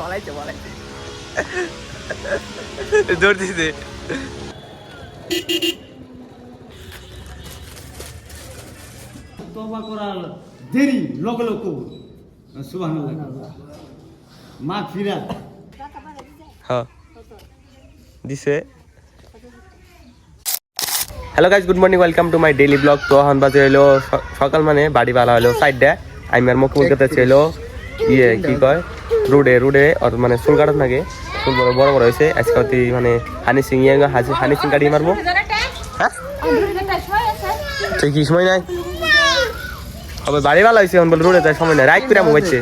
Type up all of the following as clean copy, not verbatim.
বলাইছে বলাইছে জোর দিছে তওবা করার দেরি লোক লোক সুবহানাল্লাহ মাগফিরাত হ্যাঁ দিছে। Hello guys, good morning, welcome to my daily blog. তো এখন বাজে হলো সকাল, মানে বাড়ি বালা হলো সাইডে। আমি আর মুখ বলতে ছিল ইয়ে কি কয় রোডে আর মানে চুল কাটার নাকি চুল বড় বড় হয়েছে আজকে অতি মানে হানি সিং হানি সিং কাটিয়ে মারবো। হ্যাঁ কি সময় নাই হবে বাড়ি ভালো হয়েছে এখন বলে রোডে তার সময় নাই, রাইট করে মোবাইছে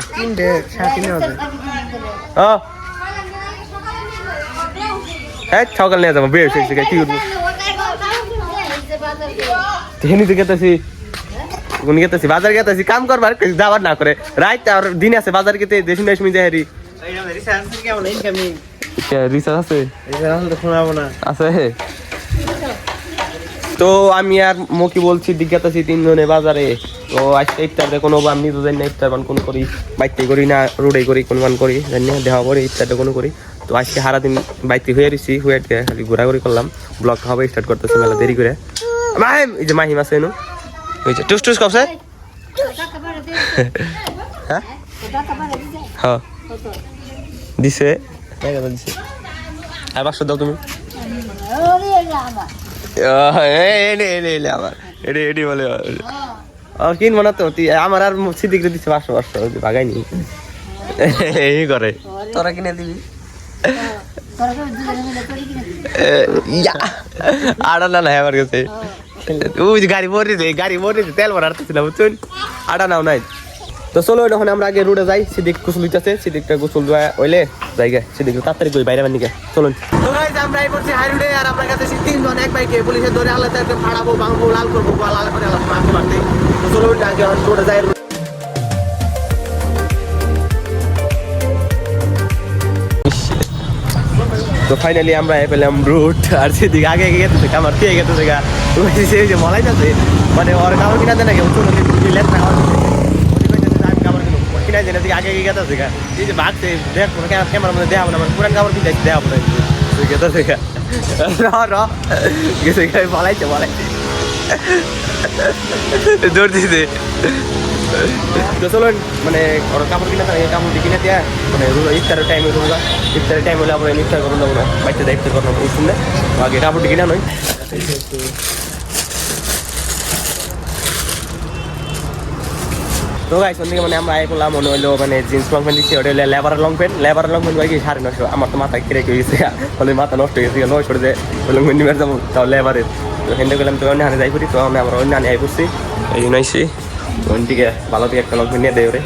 হ্যাঁ সকাল নিয়ে যাবো বের হয়েছে কি করবো গেতেছি বাজার গেতেছি কাম করবার যাবার না করে রাইট আর দিন আছে বাজার গেতে দেশি না সময় যাই রিচার্জ আছে আছে। তো আমি আর মকি বলছি দিঘাতেছি তিনজনে বাজারে। তো আজকে ইফতারে কোনো আমি তো জানি না ইফতার বান কোন করি, বাইতে করি না রোডে করি কোন বান করি জানি না, দেওয়া করি ইফতারটা কোনো করি। তো আজকে সারাদিন বাইতে হয়ে রয়েছি, হয়ে খালি ঘোরাঘুরি করলাম। ব্লগ হবে স্টার্ট করতেছি মেলা দেরি করে। মাহিম এই যে মাহিম আছে এনো হয়েছে টুস টুস কবছে হ্যাঁ হ্যাঁ দিছে দিছে আর বাক্স দাও তুমি এডি বলে কিন মনে তো আমার আর সিদ্দিক দিচ্ছে 500 ভাগাইনি এই করে তোরা কিনে দিবি আড়া না নাই আমার কাছে ওই গাড়ি মরিছে তেল ভরাতেছিল বুঝছেন, আড়া নাও নাই। তো চলো এখন আমরা আগে রোডে যাই, সিদ্দিক গোসল দিতেছে, সিদ্দিকটা গোসল দেওয়া হইলে জায়গা সিদ্দিক তাড়াতাড়ি কই বাইরে বানিয়ে চলুন। তো গাইস আমরা এই করছি হাই রোডে, আর আপনার কাছে তিনজন এক বাইকে পুলিশে ধরে আল্লাহ তাকে ফাড়াবো ভাঙবো লাল করবো লাল করে মারতে। তো চলুন আগে রোডে যাই। তো ফাইনালি আমরা পেলাম রুট, আর সেদিকে আগে গেছে আমার পেয়ে গেছে যে মলাই যাচ্ছে মানে ওর কাপড় কিনা দেয় নাকি কিনা দেয় না আগে গেছে এই যে ভাগছে দেখ ক্যামেরার মধ্যে দেওয়া না আমার পুরান কাপড় কিনতে দেওয়া না গেছে বলাইছে জোর দিছে। তো চলো মানে ওর কাপড় কিনা কাপড় কিনে দেওয়া মানে ইফতারের টাইমে রোজা ইফতারের টাইম হলে আমরা ইফতার করুন যাবো না, বাচ্চাদের ইফতার করলাম শুনলে আগে কাপড় কিনা নয়। তো গাইস ওদিকে মানে আমরা করলাম মনে হলো মানে জিন্স লং প্যান্ট দিচ্ছি, ওটা হলো লেবার লং প্যান্ট ভাই 950, আমার তো মাথা কেড়ে গেছে বলে মাথা নষ্ট হয়ে গেছে 900 যে লং প্যান্ট নিয়ে যাবো তাও লেবারের। তো হেন্ডে গেলাম তো অন্য হানে যাই করি, তো আমরা অন্য হানে আই করছি এই জন্য আইসি ওইদিকে ভালো থেকে একটা লং প্যান্ট নিয়ে দেয় ওরে।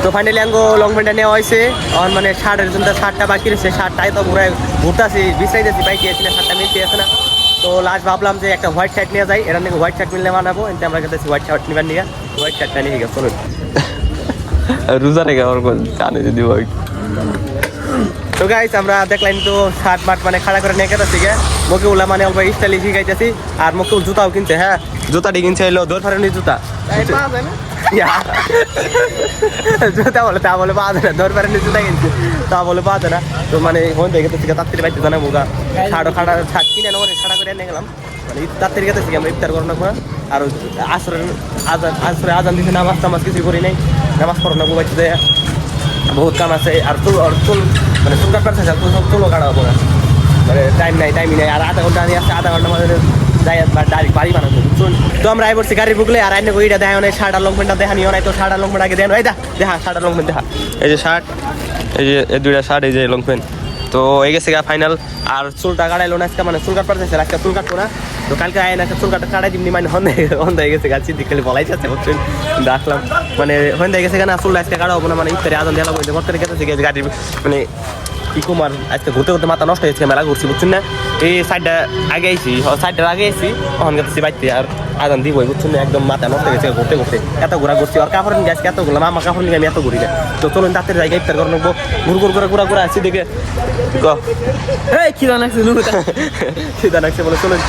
তো ফাইনালি আঙ্গো লং প্যান্টটা নেওয়া হয়েছে, এখন মানে শার্টের জন্য শার্টটা বাকি রয়েছে, শার্টটাই তো ঘুরে ঘুরতেছি বিছাইতেছি বাইকে এসে না শার্টটা মিলতে আসে না। তো লাস্ট ভাবলাম যে একটা হোয়াইট শার্ট নিয়ে যাই, এটা নাকি হোয়াইট শার্ট মিললে বানাবো, এতে আমরা কাছে হোয়াইট শার্ট নিবার নিয়ে হোয়াইট শার্টটা নিয়ে গেছে চলুন রোজা রেখে আমার জানে যদি ওই। তো গাইস আমরা দেখলাম তো শার্ট মাঠ মানে খাড়া করে নিয়ে গেতেছি গে মুখে উলা মানে অল্প স্টাইলি শিখাইতেছি, আর মুখে জুতাও কিনছে। হ্যাঁ জুতাটি কিনছে এলো দোর ফারেনি জুতা জুতা বলে তা বলে পাওয়া যায় না, দোর ফারেনি জুতা কিনছে তা বলে পাওয়া যায় না। তো মানে হন দেখে তো তাড়াতাড়ি বাইতে জানা বোকা শার্ট শার্ট কিনে নেবো খাড়া করে নিয়ে গেলাম মানে তাড়াতাড়ি গেতেছি আমরা ইফতার করানো আর আসরের আজান দিচ্ছে নামাজ টামাজ কিছু করি নাই, নামাজ পড়ানো বাইতে দেয় বহুত কাম আছে। আর চুল মানে চুল কাটবার থাকে চুলও কাটা হবো না মানে টাইমই নাই আর আধা ঘন্টা নিয়ে আসছে, আধা ঘন্টা মধ্যে যাই ডাইরেক্ট বাড়ি বানাবো বুঝুন। তো আমরা আইবছি গাড়ি বুকলে আর আইনে ওইটা দেখা নেই শার্ট আর লং প্যান্টটা দেখা নিও নাই, তো শার্ট আর লং প্যান্ট আগে দেন দেখা শার্ট আর লং প্যান্ট দেখা এই যে শার্ট এই যে এই দুইটা শার্ট এই যে লং প্যান্ট। তো এই গেছে গা ফাইনাল। আর চুলটা কাটাইলো না আজকে মানে চুল কাটবার চাইছে আজকে চুল কাটবো না, তো কালকে আয় না চুল কাটাই দিমনি মানে হন্দা হয়ে গেছে গাছি দিকে বলাই যাচ্ছে বুঝছেন ডাকলাম মানে হন্দা হয়ে গেছে কেন চুল আজকে কাটা হবো না মানে ইফতারে আজান দেওয়া লাগবে ঘর থেকে গেছে গাড়ি মানে কি কুমার আজকে ঘুরতে মাথা নষ্ট হয়েছে মেলা ঘুরছি বুঝছেন না। এই সাইডটা আগে আইছি সাইডটা আগে আইছি তখন গেছি বাইতে আর আজান দিবই বুঝছেন না, একদম মাথা নষ্ট হয়ে গেছে ঘুরতে এত ঘোরা ঘুরছি আর কাপড় নিয়ে আজকে এত ঘুরলাম আমার কাপড় নিয়ে আমি এত ঘুরি না। তো চলুন তাড়াতাড়ি জায়গায় ইফতার করে নেবো ঘুরা আসছি দেখে খিদা নাকছে বলে চলুন।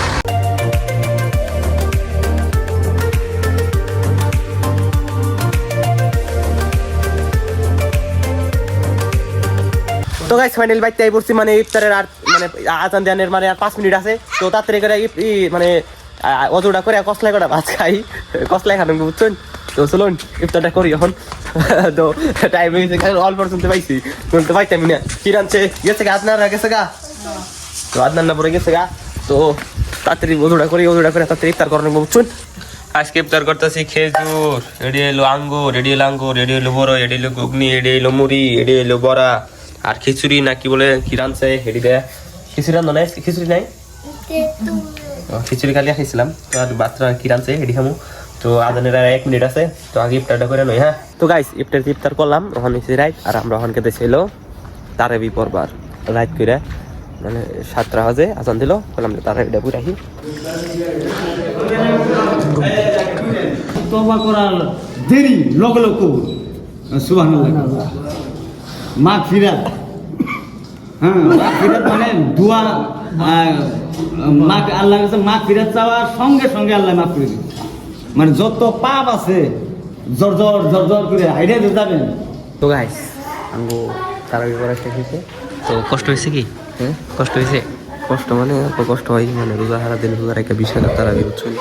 তো গাইস ফাইনাল বাইতে আই পড়ছি মানে ইফতারের আর মানে আজান দেওয়ার মানে আর 5 মিনিট আছে তো তাড়াতাড়ি করে মানে অজুটা করে কসলাই করে ভাত খাই কসলাই খান বুঝছেন তো চলুন ইফতারটা করি এখন তো টাইম হয়েছে অল্প শুনতে পাইছি শুনতে পাইতাম না কি রানছে গেছে গা আপনারা গেছে গা তো আদনান না পরে গেছে গা তো তাড়াতাড়ি অজুটা করে তাড়াতাড়ি ইফতার করানো বুঝছেন আজকে ইফতার করতেছি খেজুর এডি এলো আঙ্গুর এডি এলো বড় এডি এলো ঘুগনি এডি এলো মুড়ি এডি এলো বড়া আর খিচুড়ি না কি বলে কি রানছে হেডি দেয় খিচুড়ি রান্না নাই খিচুড়ি নাই খিচুড়ি খালি খাইছিলাম তো আর বাচ্চা কি রানছে হেডি খামু তো আদানের আর 1 মিনিট আছে তো আগে ইফতারটা করে নই হ্যাঁ তো গাইস ইফতার করলাম ওখানে হচ্ছে রাইট আর আমরা ওখানে খেতে ছিল তারাবি পড়বার রাইট করে মানে 7টা বাজে আজান দিল বললাম তারাবিটা পুরো রাখি তওবা করার দেরি লগে লগে কবুল সুবহানাল্লাহ মাগফিরাত হ্যাঁ মাগফিরাত মানে দোয়া আল্লাহর কাছে মাগফিরাত চাওয়ার সঙ্গে সঙ্গে আল্লাহ মাফ করে দিবে মানে যত পাপ আছে জর্জর করে হাইরে যাবেন তো গাইস আমগো তারাবি পড়া শেষ হয়েছে তো কষ্ট হয়েছে কি হ্যাঁ কষ্ট হয়েছে কষ্ট মানে অল্প কষ্ট হয় মানে রোজা হারা দিন রোজা রেখে 20 টাকা তারাবি বুঝছেন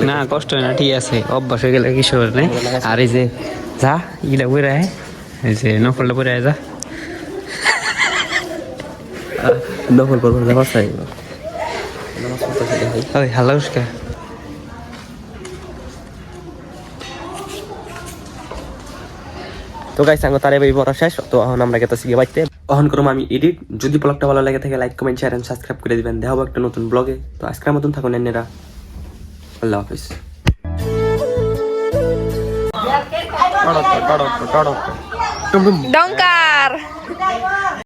না কষ্ট হয় না ঠিক আছে অভ্যাস হয়ে গেলে কিছু হবে না আর এই যে যা ইলা বইরা এই যে নকলটা বইরা যা নকল করবো নামাজ চাই নামাজ পড়তে ওই হাল্লা উস্কা তো গাইস আঙ্গো তারাবি পড়া শেষ তো এখন আমরা গেতেছি গিয়ে বাইতে অন করব আমি এডিট যদি ব্লগটা ভালো লাগে থাকে like comment share and subscribe করে দিবেন দেখাবো একটা নতুন ব্লগে তো আজকের মতন থাকুন এন্নেরা আল্লাহ হাফেজ ডংকার